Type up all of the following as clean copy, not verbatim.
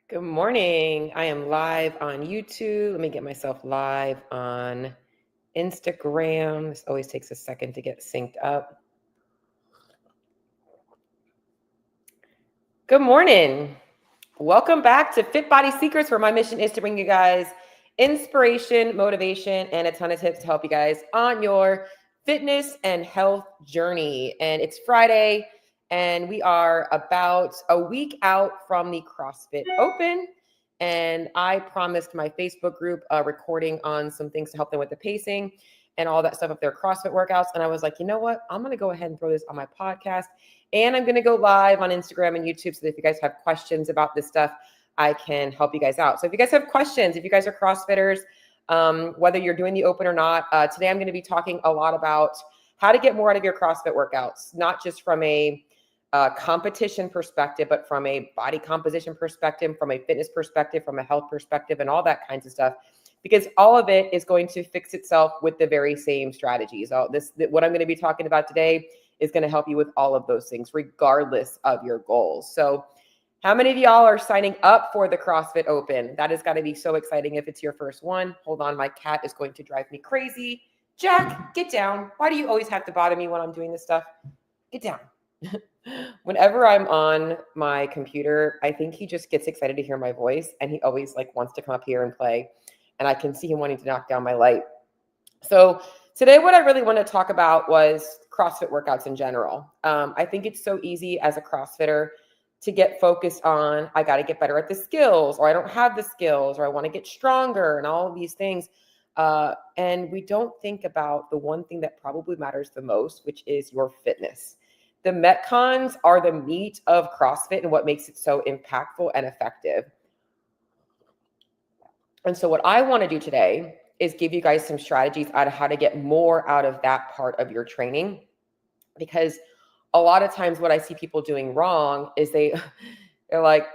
Good morning. I am live on YouTube. Let me get myself live on Instagram. This always takes a second to get synced up. Good morning. Welcome back to Fit Body Secrets, where my mission is to bring you guys inspiration, motivation, and a ton of tips to help you guys on your fitness and health journey. And it's Friday, and we are about a week out from the CrossFit Open. And I promised my Facebook group a recording on some things to help them with the pacing and all that stuff of their CrossFit workouts. And I was like, you know what? I'm going to go ahead and throw this on my podcast. And I'm going to go live on Instagram and YouTube so that if you guys have questions about this stuff, I can help you guys out. So if you guys have questions, if you guys are CrossFitters, whether you're doing the Open or not, today I'm going to be talking a lot about how to get more out of your CrossFit workouts, not just from a competition perspective, but from a body composition perspective, from a fitness perspective, from a health perspective, and all that kinds of stuff. Because all of it is going to fix itself with the very same strategies. What I'm going to be talking about today is going to help you with all of those things, regardless of your goals. So how many of y'all are signing up for the CrossFit Open? That has got to be so exciting if it's your first one. Hold on, my cat is going to drive me crazy. Jack, get down. Why do you always have to bother me when I'm doing this stuff? Get down. Whenever I'm on my computer, I think he just gets excited to hear my voice, and he always wants to come up here and play. And I can see him wanting to knock down my light. So today, what I really want to talk about was CrossFit workouts in general. I think it's so easy as a CrossFitter to get focused on, I got to get better at the skills, or I don't have the skills, or I want to get stronger, and all of these things. And we don't think about the one thing that probably matters the most, which is your fitness. The Metcons are the meat of CrossFit and what makes it so impactful and effective. And so what I want to do today is give you guys some strategies out of how to get more out of that part of your training. Because a lot of times what I see people doing wrong is they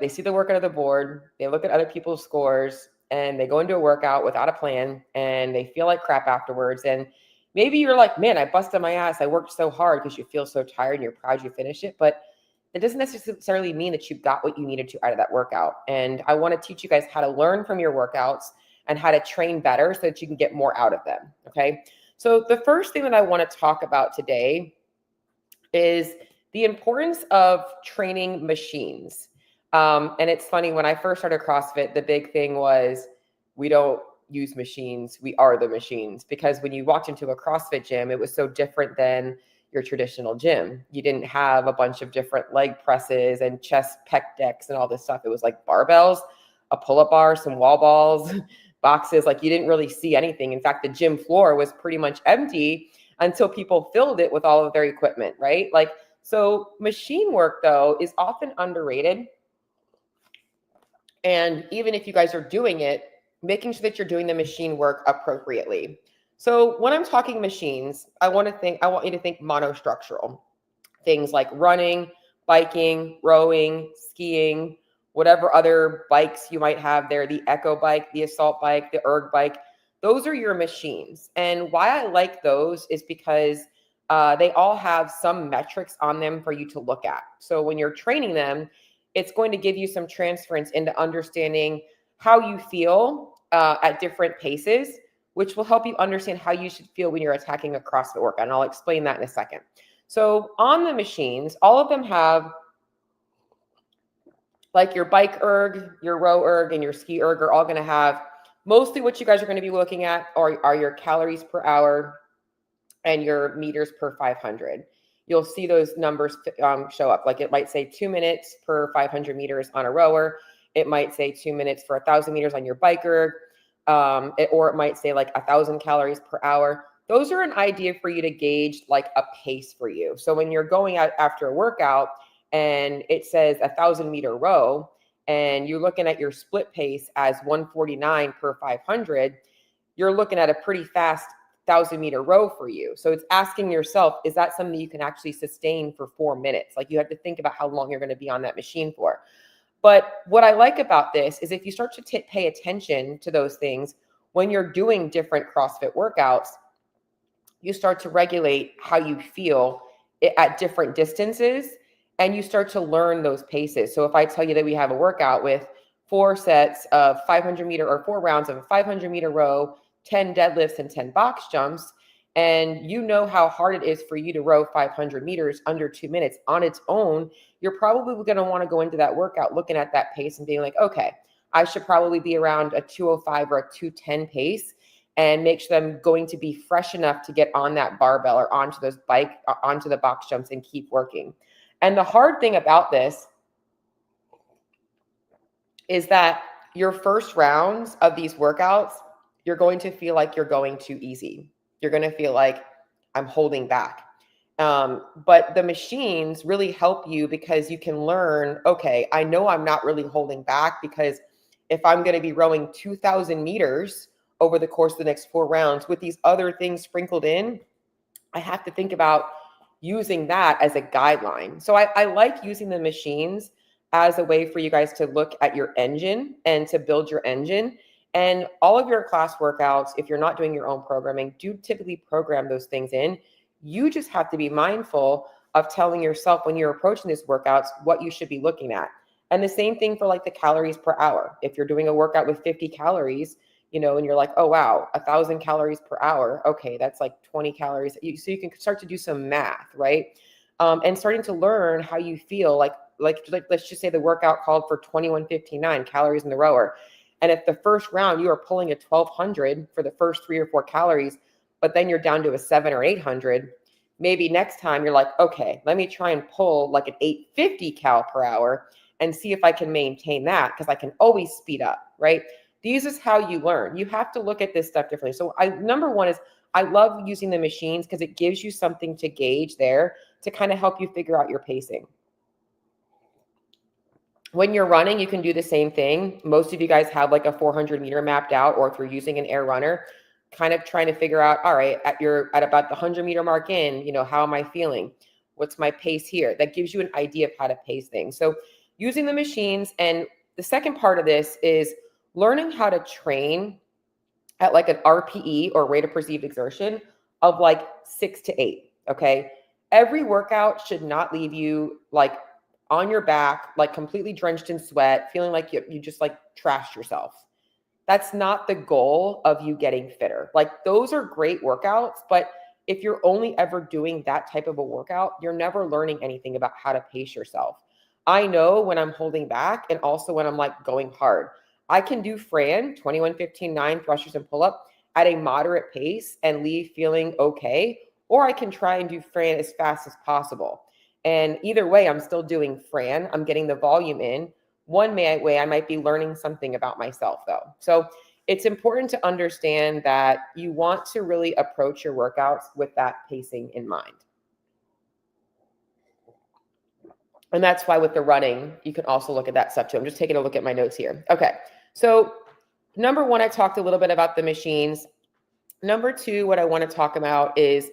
see the workout of the board, they look at other people's scores, and they go into a workout without a plan, and they feel like crap afterwards. And maybe you're like, man, I busted my ass. I worked so hard, because you feel so tired and you're proud you finished it. But it doesn't necessarily mean that you got what you needed to out of that workout. And I want to teach you guys how to learn from your workouts and how to train better so that you can get more out of them. Okay. So the first thing that I want to talk about today is the importance of training machines. And it's funny, when I first started CrossFit, the big thing was we don't use machines. We are the machines. Because when you walked into a CrossFit gym, it was so different than your traditional gym. You didn't have a bunch of different leg presses and chest pec decks and all this stuff. It was like barbells, a pull-up bar, some wall balls, boxes. You didn't really see anything. In fact, the gym floor was pretty much empty until people filled it with all of their equipment, right? So machine work, though, is often underrated. And even if you guys are doing it, making sure that you're doing the machine work appropriately. So when I'm talking machines, I want you to think monostructural. Things like running, biking, rowing, skiing, whatever other bikes you might have there, the Echo bike, the Assault bike, the Erg bike. Those are your machines. And why I like those is because they all have some metrics on them for you to look at. So when you're training them, it's going to give you some transference into understanding how you feel at different paces, which will help you understand how you should feel when you're attacking a CrossFit workout. And I'll explain that in a second. So on the machines, all of them have, like your bike erg, your row erg, and your ski erg are all going to have mostly what you guys are going to be looking at are your calories per hour and your meters per 500. You'll see those numbers show up. It might say 2 minutes per 500 meters on a rower. It might say 2 minutes for 1,000 meters on your bike erg. Or it might say 1,000 calories per hour. Those are an idea for you to gauge a pace for you. So when you're going out after a workout and it says 1,000-meter row and you're looking at your split pace as 149 per 500, you're looking at a pretty fast 1,000-meter row for you. So it's asking yourself, is that something you can actually sustain for 4 minutes? You have to think about how long you're going to be on that machine for. But what I like about this is if you start to pay attention to those things, when you're doing different CrossFit workouts, you start to regulate how you feel at different distances, and you start to learn those paces. So if I tell you that we have a workout with 4 sets of 500-meter or 4 rounds of a 500-meter row, 10 deadlifts and 10 box jumps, and you know how hard it is for you to row 500 meters under 2 minutes on its own, you're probably going to want to go into that workout looking at that pace and being like, okay, I should probably be around a 205 or a 210 pace, and make sure I'm going to be fresh enough to get on that barbell or onto the box jumps and keep working. And the hard thing about this is that your first rounds of these workouts, you're going to feel like you're going too easy. You're going to feel like I'm holding back. But the machines really help you because you can learn, okay, I know I'm not really holding back, because if I'm going to be rowing 2,000 meters over the course of the next 4 rounds with these other things sprinkled in, I have to think about using that as a guideline. So I like using the machines as a way for you guys to look at your engine and to build your engine. And all of your class workouts, if you're not doing your own programming, do typically program those things in. You just have to be mindful of telling yourself when you're approaching these workouts what you should be looking at. And the same thing for like the calories per hour. If you're doing a workout with 50 calories, and you're like, oh, wow, 1,000 calories per hour. Okay, that's like 20 calories. So you can start to do some math, right? And starting to learn how you feel like let's just say the workout called for 2159 calories in the rower. And if the first round you are pulling a 1,200 for the first 3 or 4 calories, but then you're down to a 700 or 800, maybe next time you're like, okay, let me try and pull like an 850 cal per hour and see if I can maintain that, because I can always speed up, right? This is how you learn. You have to look at this stuff differently. So number one is I love using the machines because it gives you something to gauge there to kind of help you figure out your pacing. When you're running, you can do the same thing. Most of you guys have like a 400 meter mapped out, or if you're using an air runner, kind of trying to figure out, all right, at about the 100 meter mark in, how am I feeling? What's my pace here? That gives you an idea of how to pace things. So using the machines. And the second part of this is learning how to train at like an RPE, or rate of perceived exertion, of like 6 to 8. Okay. Every workout should not leave you like on your back, like completely drenched in sweat, feeling like you just like trashed yourself. That's not the goal of you getting fitter. Like those are great workouts, but if you're only ever doing that type of a workout, you're never learning anything about how to pace yourself. I know when I'm holding back, and also when I'm like going hard. I can do Fran, 21-15-9 thrusters and pull up at a moderate pace and leave feeling okay, or I can try and do Fran as fast as possible. And either way, I'm still doing Fran. I'm getting the volume in. One way I might be learning something about myself though. So it's important to understand that you want to really approach your workouts with that pacing in mind. And that's why with the running, you can also look at that stuff too. I'm just taking a look at my notes here. Okay. So number one, I talked a little bit about the machines. Number two, what I want to talk about is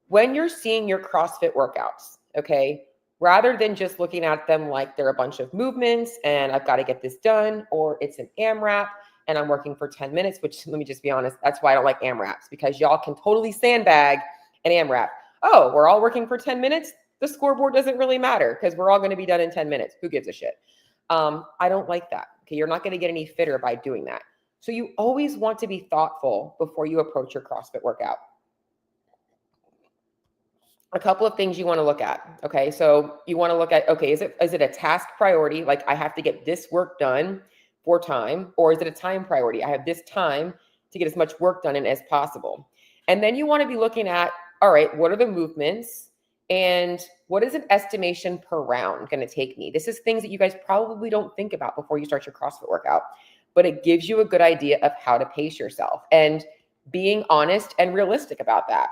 when you're seeing your CrossFit workouts, okay, rather than just looking at them like they're a bunch of movements and I've got to get this done, or it's an AMRAP and I'm working for 10 minutes, which, let me just be honest, that's why I don't like AMRAPs, because y'all can totally sandbag an AMRAP. Oh, we're all working for 10 minutes. The scoreboard doesn't really matter because we're all going to be done in 10 minutes. Who gives a shit? I don't like that. Okay. You're not going to get any fitter by doing that. So you always want to be thoughtful before you approach your CrossFit workout. A couple of things you want to look at. Okay. So you want to look at, okay, is it a task priority? Like I have to get this work done for time, or is it a time priority? I have this time to get as much work done in as possible. And then you want to be looking at, all right, what are the movements and what is an estimation per round going to take me? This is things that you guys probably don't think about before you start your CrossFit workout, but it gives you a good idea of how to pace yourself and being honest and realistic about that.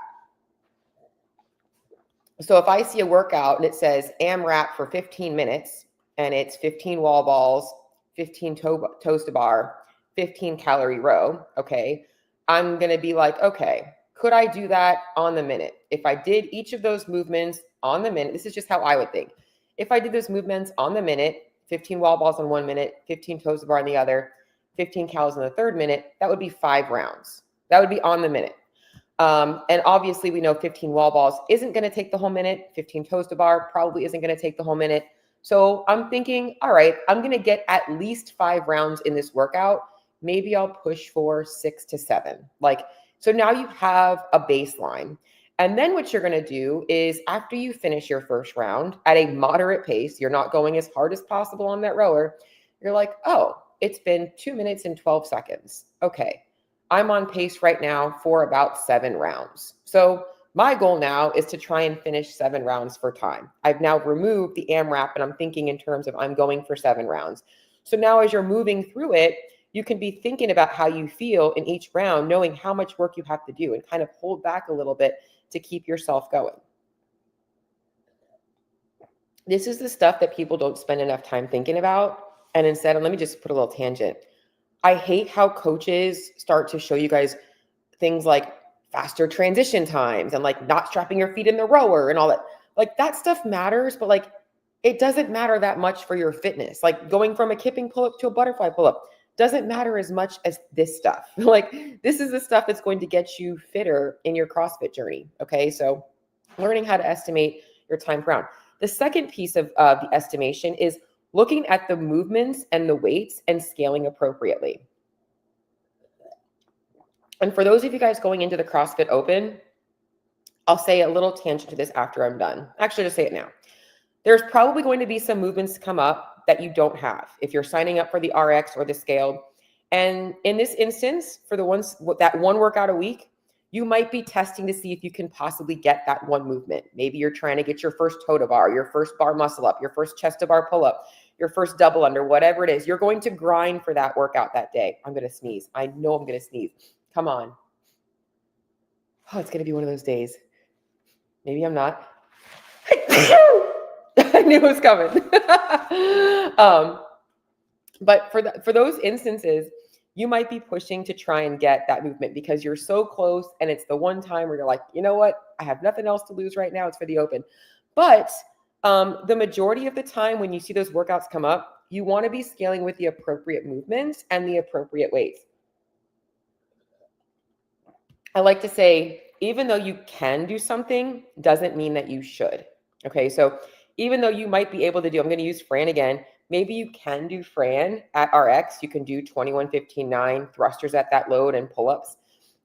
So if I see a workout and it says AMRAP for 15 minutes and it's 15 wall balls, 15 toes to bar, 15 calorie row, okay, I'm going to be like, okay, could I do that on the minute? If I did each of those movements on the minute, this is just how I would think. If I did those movements on the minute, 15 wall balls in 1 minute, 15 toes to bar in the other, 15 calories in the third minute, that would be 5 rounds. That would be on the minute. And obviously we know 15 wall balls isn't going to take the whole minute. 15 toes to bar probably isn't going to take the whole minute. So I'm thinking, all right, I'm going to get at least 5 rounds in this workout. Maybe I'll push for 6 to 7. Like, so now you have a baseline. And then what you're going to do is after you finish your first round at a moderate pace, you're not going as hard as possible on that rower. You're like, oh, it's been 2 minutes and 12 seconds. Okay. I'm on pace right now for about 7 rounds. So my goal now is to try and finish 7 rounds for time. I've now removed the AMRAP and I'm thinking in terms of I'm going for 7 rounds. So now as you're moving through it, you can be thinking about how you feel in each round, knowing how much work you have to do and kind of hold back a little bit to keep yourself going. This is the stuff that people don't spend enough time thinking about. And instead, and let me just put a little tangent. I hate how coaches start to show you guys things like faster transition times and like not strapping your feet in the rower and all that. Like that stuff matters, but like it doesn't matter that much for your fitness. Like going from a kipping pull-up to a butterfly pull-up doesn't matter as much as this stuff. Like this is the stuff that's going to get you fitter in your CrossFit journey. Okay. So learning how to estimate your time per round. The second piece of the estimation is looking at the movements and the weights and scaling appropriately. And for those of you guys going into the CrossFit Open, I'll say a little tangent to this after I'm done. Actually, just say it now. There's probably going to be some movements come up that you don't have if you're signing up for the RX or the scaled. And in this instance, for the ones that one workout a week, you might be testing to see if you can possibly get that one movement. Maybe you're trying to get your first toe to bar, your first bar muscle up, your first chest to bar pull up, your first double under, whatever it is. You're going to grind for that workout that day. I'm going to sneeze. I know I'm going to sneeze. Come on. Oh, it's going to be one of those days. Maybe I'm not. I knew it was coming. But for those instances, you might be pushing to try and get that movement because you're so close and it's the one time where you're like, you know what? I have nothing else to lose right now. It's for the Open. But the majority of the time when you see those workouts come up, you want to be scaling with the appropriate movements and the appropriate weights. I like to say, even though you can do something, doesn't mean that you should. Okay, so even though you might be able to do, I'm going to use Fran again. Maybe you can do Fran at RX. You can do 21, 15, 9 thrusters at that load and pull-ups.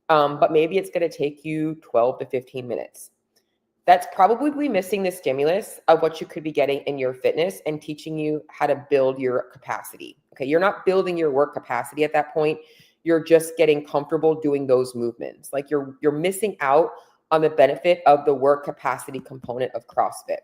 But maybe it's going to take you 12 to 15 minutes. That's probably missing the stimulus of what you could be getting in your fitness and teaching you how to build your capacity. Okay, you're not building your work capacity at that point. You're just getting comfortable doing those movements. Like you're missing out on the benefit of the work capacity component of CrossFit.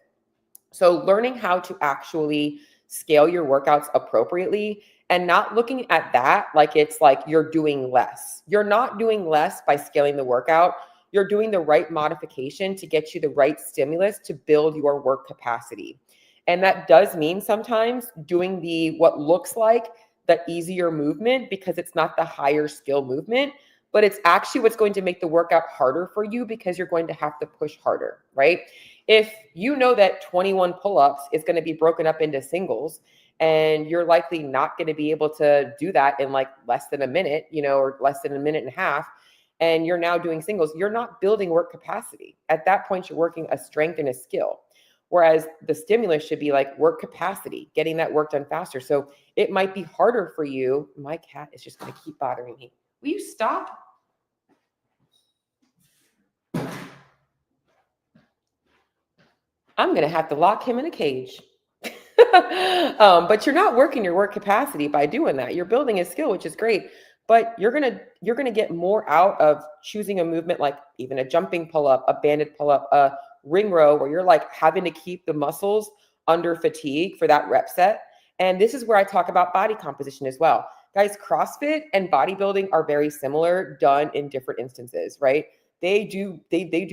So learning how to actually scale your workouts appropriately and not looking at that like it's like you're doing less. You're not doing less by scaling the workout. You're doing the right modification to get you the right stimulus to build your work capacity. And that does mean sometimes doing what looks like the easier movement because it's not the higher skill movement, but it's actually what's going to make the workout harder for you because you're going to have to push harder, right? If you know that 21 pull-ups is going to be broken up into singles and you're likely not going to be able to do that in like less than a minute, or less than a minute and a half, and you're now doing singles, you're not building work capacity. At that point, you're working a strength and a skill. Whereas the stimulus should be like work capacity, getting that work done faster. So it might be harder for you. My cat is just going to keep bothering me. Will you stop? I'm going to have to lock him in a cage. But you're not working your work capacity by doing that. You're building a skill, which is great. But you're gonna get more out of choosing a movement like even a jumping pull-up, a banded pull-up, a ring row, where you're like having to keep the muscles under fatigue for that rep set. And this is where I talk about body composition as well. Guys, CrossFit and bodybuilding are very similar, done in different instances, right? They do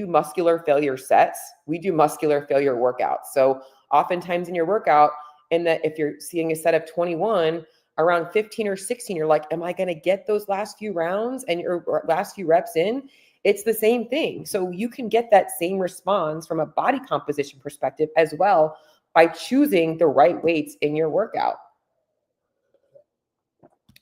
muscular failure sets. We do muscular failure workouts. So oftentimes in your workout, if you're seeing a set of 21, around 15 or 16, you're like, am I going to get those last few rounds and your last few reps in? It's the same thing. So you can get that same response from a body composition perspective as well by choosing the right weights in your workout.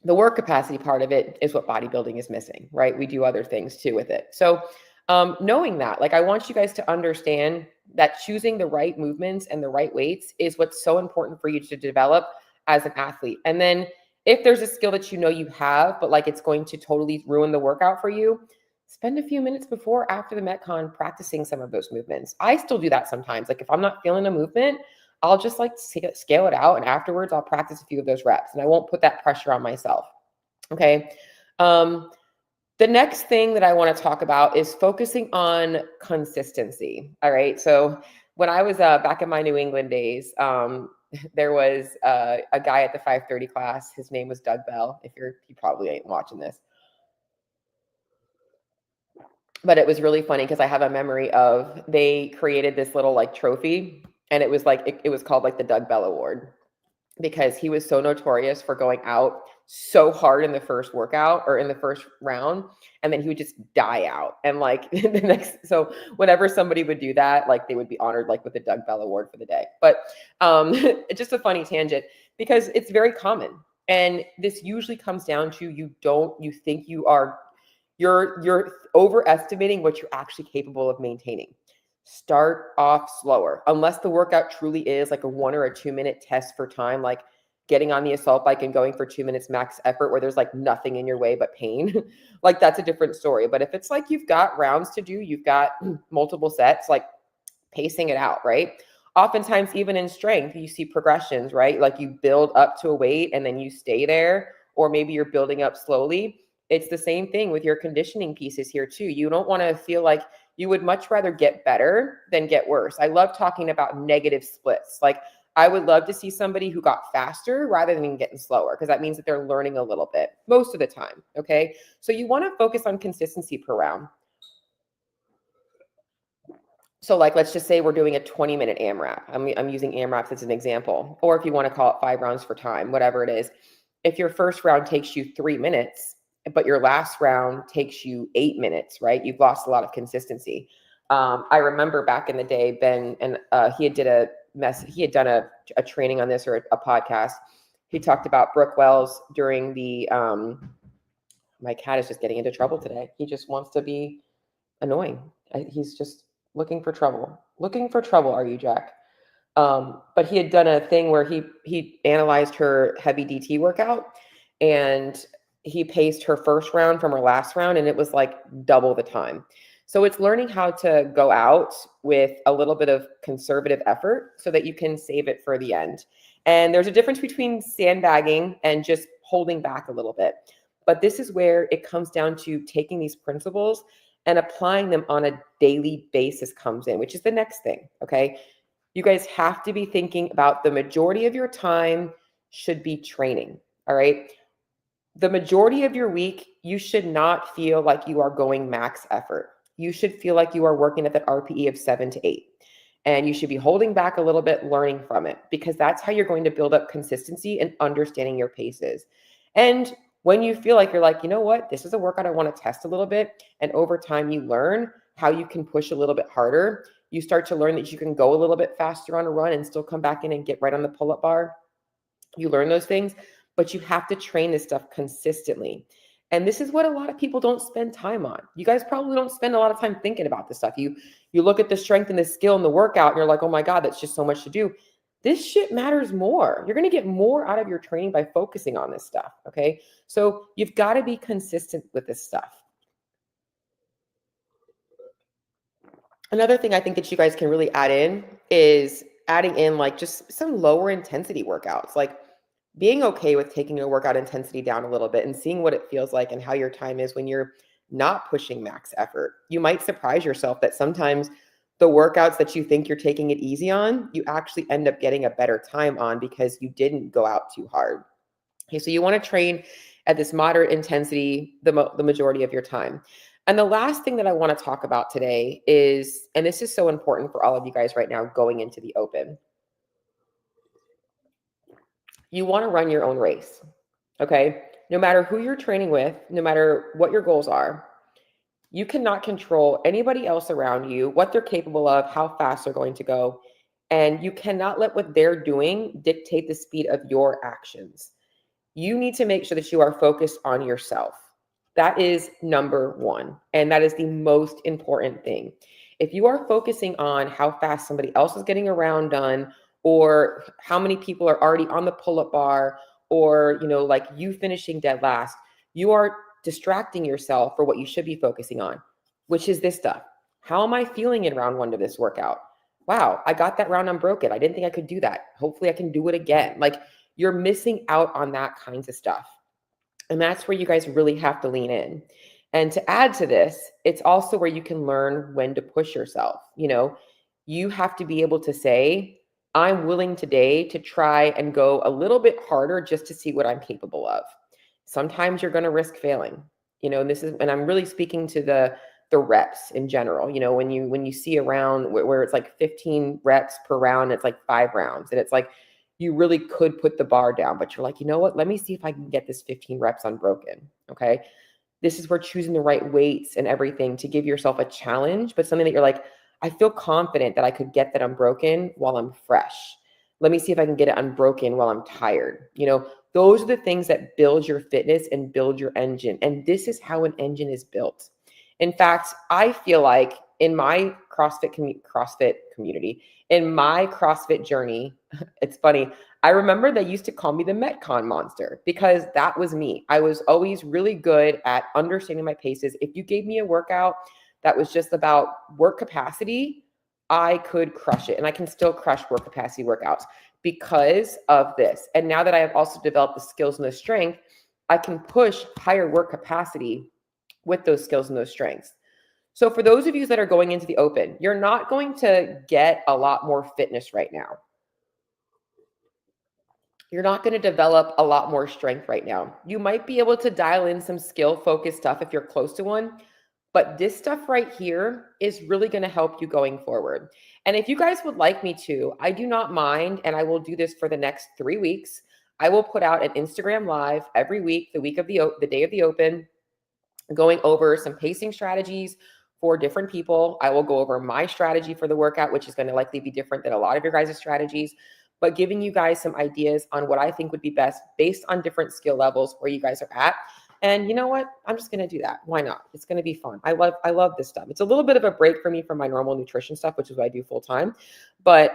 The work capacity part of it is what bodybuilding is missing, right? We do other things too with it. So Knowing that, like, I want you guys to understand that choosing the right movements and the right weights is what's so important for you to develop as an athlete. And then if there's a skill that you know you have, but like it's going to totally ruin the workout for you, spend a few minutes before, after the Metcon practicing some of those movements. I still do that sometimes. Like if I'm not feeling a movement, I'll just like scale it out. And afterwards I'll practice a few of those reps and I won't put that pressure on myself. Okay. The next thing that I want to talk about is focusing on consistency. All right. So when I was back in my New England days, there was a guy at the 5:30 class. His name was Doug Bell. You probably ain't watching this, but it was really funny because I have a memory of they created this little like trophy, and it was like it was called like the Doug Bell Award, because he was so notorious for going out so hard in the first workout or in the first round, and then he would just die out. And like the next, so whenever somebody would do that, like they would be honored like with the Doug Bell Award for the day. But it's just a funny tangent because it's very common. And this usually comes down to you think you're overestimating what you're actually capable of maintaining. Start off slower, unless the workout truly is like a 1 or a 2 minute test for time, like getting on the assault bike and going for 2 minutes max effort where there's like nothing in your way but pain. Like that's a different story. But if it's like you've got rounds to do, you've got multiple sets, like pacing it out, right? Oftentimes, even in strength, you see progressions, right? Like you build up to a weight and then you stay there, or maybe you're building up slowly. It's the same thing with your conditioning pieces here too. You don't want to feel like you would much rather get better than get worse. I love talking about negative splits. Like I would love to see somebody who got faster rather than getting slower, because that means that they're learning a little bit most of the time. Okay. So you want to focus on consistency per round. So like, let's just say we're doing a 20-minute AMRAP. I'm using AMRAPs as an example, or if you want to call it 5 rounds for time, whatever it is. If your first round takes you 3 minutes, but your last round takes you 8 minutes, right? You've lost a lot of consistency. I remember back in the day, Ben, and he had done a training on this, or a podcast. He talked about Brooke Wells during the, my cat is just getting into trouble today. He just wants to be annoying. He's just looking for trouble. Looking for trouble, are you, Jack? But he had done a thing where he analyzed her heavy DT workout, and he paced her first round from her last round, and it was like double the time. So it's learning how to go out with a little bit of conservative effort so that you can save it for the end. And there's a difference between sandbagging and just holding back a little bit. But this is where it comes down to taking these principles and applying them on a daily basis comes in, which is the next thing. Okay. You guys have to be thinking about the majority of your time should be training. All right. The majority of your week, you should not feel like you are going max effort. You should feel like you are working at that RPE of 7 to 8. And you should be holding back a little bit, learning from it, because that's how you're going to build up consistency and understanding your paces. And when you feel like you're like, you know what, this is a workout I want to test a little bit. And over time, you learn how you can push a little bit harder. You start to learn that you can go a little bit faster on a run and still come back in and get right on the pull-up bar. You learn those things, but you have to train this stuff consistently. And this is what a lot of people don't spend time on. You guys probably don't spend a lot of time thinking about this stuff. You look at the strength and the skill and the workout, and you're like, oh my God, that's just so much to do. This shit matters more. You're going to get more out of your training by focusing on this stuff. Okay. So you've got to be consistent with this stuff. Another thing I think that you guys can really add in is adding in like just some lower intensity workouts, like being okay with taking your workout intensity down a little bit and seeing what it feels like and how your time is when you're not pushing max effort. You might surprise yourself that sometimes the workouts that you think you're taking it easy on, you actually end up getting a better time on because you didn't go out too hard. Okay, so you want to train at this moderate intensity the majority of your time. And the last thing that I want to talk about today is, and this is so important for all of you guys right now going into the open, you want to run your own race. Okay. No matter who you're training with, no matter what your goals are, you cannot control anybody else around you, what they're capable of, how fast they're going to go. And you cannot let what they're doing dictate the speed of your actions. You need to make sure that you are focused on yourself. That is number one. And that is the most important thing. If you are focusing on how fast somebody else is getting a round done, or how many people are already on the pull-up bar, or like you finishing dead last, you are distracting yourself for what you should be focusing on, which is this stuff. How am I feeling in round one of this workout? Wow, I got that round unbroken. I didn't think I could do that. Hopefully I can do it again. Like, you're missing out on that kinds of stuff. And that's where you guys really have to lean in. And to add to this, it's also where you can learn when to push yourself. You have to be able to say, I'm willing today to try and go a little bit harder just to see what I'm capable of. Sometimes you're going to risk failing. And I'm really speaking to the reps in general. When you see a round where it's like 15 reps per round, it's like 5 rounds, and it's like you really could put the bar down, but you're like, you know what? Let me see if I can get this 15 reps unbroken. Okay. This is where choosing the right weights and everything to give yourself a challenge, but something that you're like, I feel confident that I could get that unbroken while I'm fresh. Let me see if I can get it unbroken while I'm tired. Those are the things that build your fitness and build your engine. And this is how an engine is built. In fact, I feel like in my CrossFit community, in my CrossFit journey, it's funny. I remember they used to call me the Metcon monster because that was me. I was always really good at understanding my paces. If you gave me a workout that was just about work capacity, I could crush it. And I can still crush work capacity workouts because of this. And now that I have also developed the skills and the strength, I can push higher work capacity with those skills and those strengths. So for those of you that are going into the open, you're not going to get a lot more fitness right now. You're not going to develop a lot more strength right now. You might be able to dial in some skill focused stuff if you're close to one, but this stuff right here is really going to help you going forward. And if you guys would like me to, I do not mind, and I will do this for the next 3 weeks. I will put out an Instagram live every week, the day of the open, going over some pacing strategies for different people. I will go over my strategy for the workout, which is going to likely be different than a lot of your guys' strategies, but giving you guys some ideas on what I think would be best based on different skill levels where you guys are at. And you know what? I'm just going to do that. Why not? It's going to be fun. I love this stuff. It's a little bit of a break for me from my normal nutrition stuff, which is what I do full time. But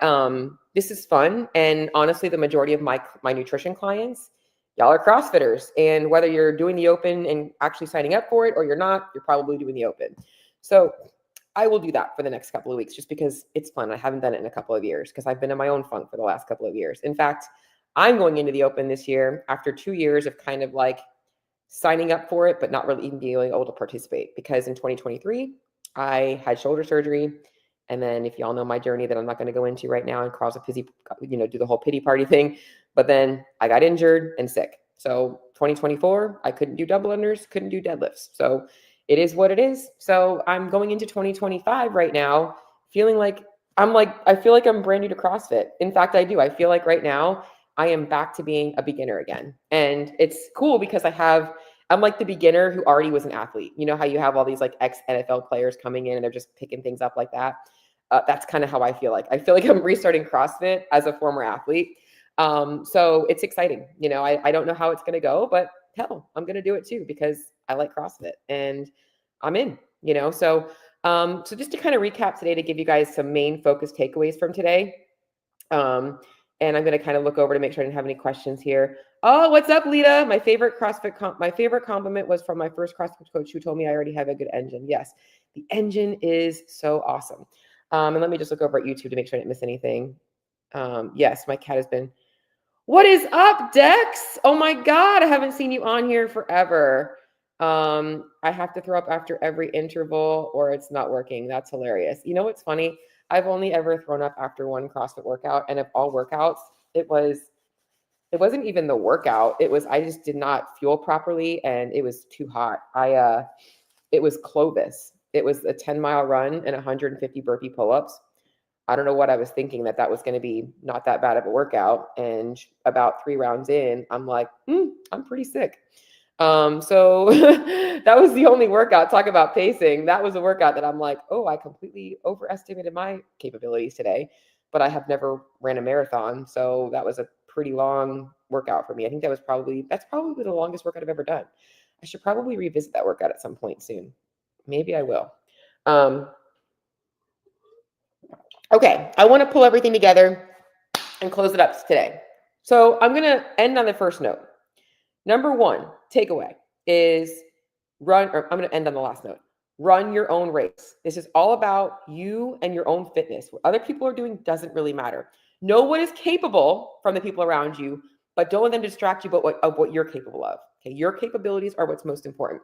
this is fun. And honestly, the majority of my nutrition clients, y'all are CrossFitters. And whether you're doing the open and actually signing up for it or you're not, you're probably doing the open. So I will do that for the next couple of weeks just because it's fun. I haven't done it in a couple of years because I've been in my own funk for the last couple of years. In fact, I'm going into the open this year after 2 years of kind of like signing up for it, but not really even being able to participate because in 2023, I had shoulder surgery. And then if y'all know my journey that I'm not going to go into right now and cause a pity, do the whole pity party thing. But then I got injured and sick. So 2024, I couldn't do double unders, couldn't do deadlifts. So it is what it is. So I'm going into 2025 right now, feeling like I feel like I'm brand new to CrossFit. In fact, I do. I feel like right now I am back to being a beginner again. And it's cool because I'm like the beginner who already was an athlete. You know how you have all these like ex-NFL players coming in and they're just picking things up like that. That's kind of how I feel like. I feel like I'm restarting CrossFit as a former athlete. So it's exciting. I don't know how it's going to go, but hell, I'm going to do it too because I like CrossFit and I'm in, so just to kind of recap today to give you guys some main focus takeaways from today. And I'm going to kind of look over to make sure I didn't have any questions here. Oh, what's up, Lita? My favorite compliment was from my first CrossFit coach who told me I already have a good engine. Yes, the engine is so awesome. And let me just look over at YouTube to make sure I didn't miss anything. Yes, my cat has been. What is up, Dex? Oh my God, I haven't seen you on here forever. I have to throw up after every interval or it's not working. That's hilarious. You know what's funny? I've only ever thrown up after one CrossFit workout, and of all workouts, it wasn't even the workout. I just did not fuel properly and it was too hot. It was Clovis. It was a 10-mile run and 150 burpee pull-ups. I don't know what I was thinking that was going to be not that bad of a workout. And about 3 rounds in, I'm like, I'm pretty sick. So that was the only workout. Talk about pacing. That was a workout that I'm like, oh, I completely overestimated my capabilities today, but I have never ran a marathon. So that was a pretty long workout for me. I think that's probably the longest workout I've ever done. I should probably revisit that workout at some point soon. Maybe I will. Okay, I want to pull everything together and close it up today. So I'm going to end on the first note. Number one takeaway is I'm going to end on the last note. Run your own race. This is all about you and your own fitness. What other people are doing doesn't really matter. Know what is capable from the people around you, but don't let them distract you of what you're capable of. Okay, your capabilities are what's most important.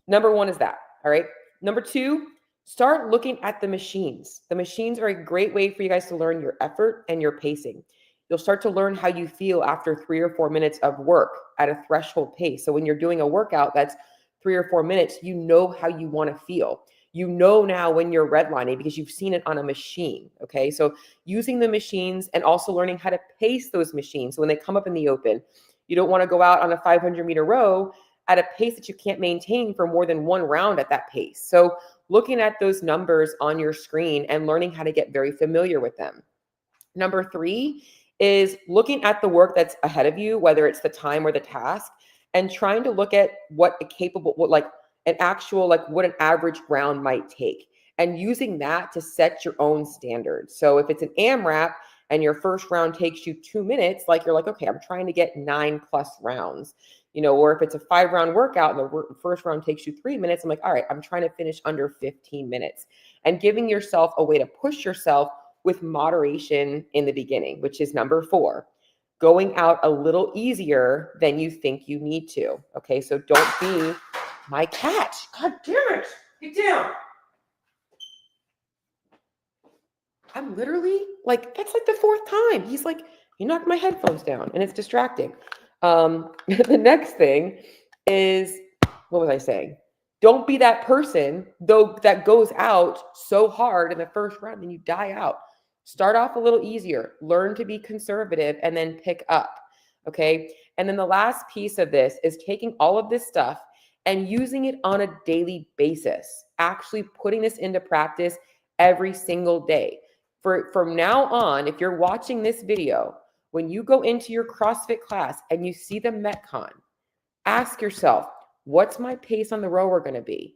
Number one is that. All right. Number two, start looking at the machines. The machines are a great way for you guys to learn your effort and your pacing. You'll start to learn how you feel after 3 or 4 minutes of work at a threshold pace. So when you're doing a workout that's 3 or 4 minutes, you know how you want to feel. You know now when you're redlining because you've seen it on a machine. Okay. So using the machines and also learning how to pace those machines. So when they come up in the open, you don't want to go out on a 500-meter row at a pace that you can't maintain for more than one round at that pace. So looking at those numbers on your screen and learning how to get very familiar with them. Number three is looking at the work that's ahead of you, whether it's the time or the task, and trying to look at what an average round might take, and using that to set your own standards. So if it's an AMRAP and your first round takes you 2 minutes, you're like, okay, I'm trying to get 9+ rounds, or if it's a 5-round workout and the first round takes you 3 minutes, I'm like, all right, I'm trying to finish under 15 minutes, and giving yourself a way to push yourself with moderation in the beginning, which is number 4, going out a little easier than you think you need to. Okay, so don't be my cat. God damn it. Get down. I'm literally that's the 4th time. He's like, you knocked my headphones down, and it's distracting. The next thing is, what was I saying? Don't be that person, though, that goes out so hard in the first round and you die out. Start off a little easier, learn to be conservative, and then pick up. Okay. And then the last piece of this is taking all of this stuff and using it on a daily basis, actually putting this into practice every single day. From now on, if you're watching this video, when you go into your CrossFit class and you see the Metcon, ask yourself, what's my pace on the rower going to be?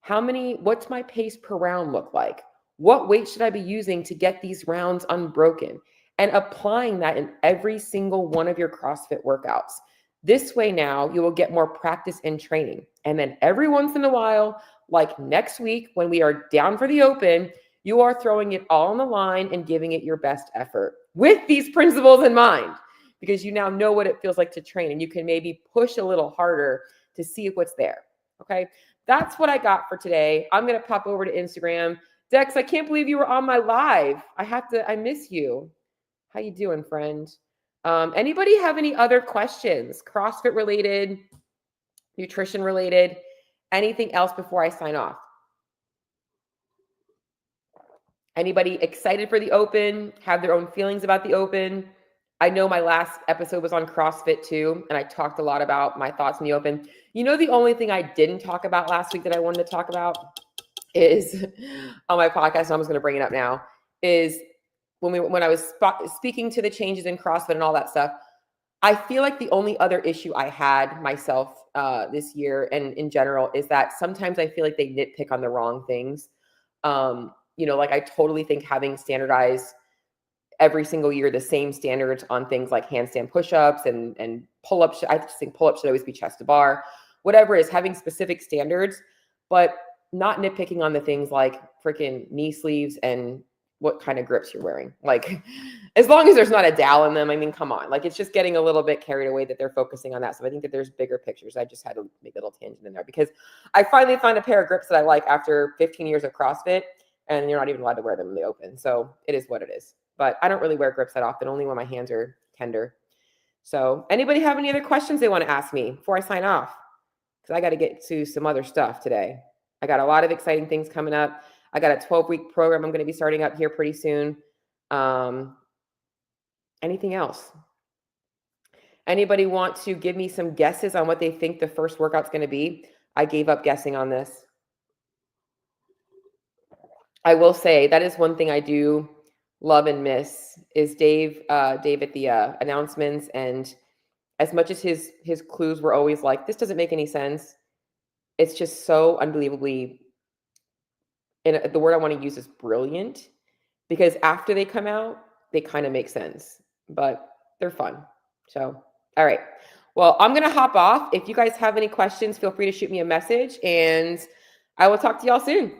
What's my pace per round look like? What weight should I be using to get these rounds unbroken? And applying that in every single one of your CrossFit workouts. This way now you will get more practice in training. And then every once in a while, like next week when we are down for the open, you are throwing it all on the line and giving it your best effort with these principles in mind, because you now know what it feels like to train and you can maybe push a little harder to see what's there. Okay. That's what I got for today. I'm going to pop over to Instagram. Dex, I can't believe you were on my live. I miss you. How you doing, friend? Anybody have any other questions? CrossFit related, nutrition related, anything else before I sign off? Anybody excited for the open? Have their own feelings about the open? I know my last episode was on CrossFit too, and I talked a lot about my thoughts in the open. The only thing I didn't talk about last week that I wanted to talk about is on my podcast, and I'm just going to bring it up now, is when I was speaking to the changes in CrossFit and all that stuff. I feel like the only other issue I had myself this year and in general is that sometimes I feel like they nitpick on the wrong things. I totally think having standardized every single year the same standards on things like handstand push-ups and pull-ups. I just think pull-ups should always be chest to bar, whatever it is, having specific standards, but not nitpicking on the things like freaking knee sleeves and what kind of grips you're wearing. As long as there's not a dowel in them, I mean, come on. It's just getting a little bit carried away that they're focusing on that. So I think that there's bigger pictures. I just had to make a little tangent in there because I finally found a pair of grips that I like after 15 years of CrossFit, and you're not even allowed to wear them in the open. So it is what it is. But I don't really wear grips that often, only when my hands are tender. So anybody have any other questions they want to ask me before I sign off? Because I got to get to some other stuff today. I got a lot of exciting things coming up. I got a 12-week program I'm going to be starting up here pretty soon. Anything else? Anybody want to give me some guesses on what they think the first workout's going to be? I gave up guessing on this. I will say that is one thing I do love and miss is Dave at the announcements and as much as his clues were always like, this doesn't make any sense, it's just so unbelievably, and the word I want to use is brilliant, because after they come out, they kind of make sense, but they're fun. So, all right. Well, I'm going to hop off. If you guys have any questions, feel free to shoot me a message, and I will talk to y'all soon.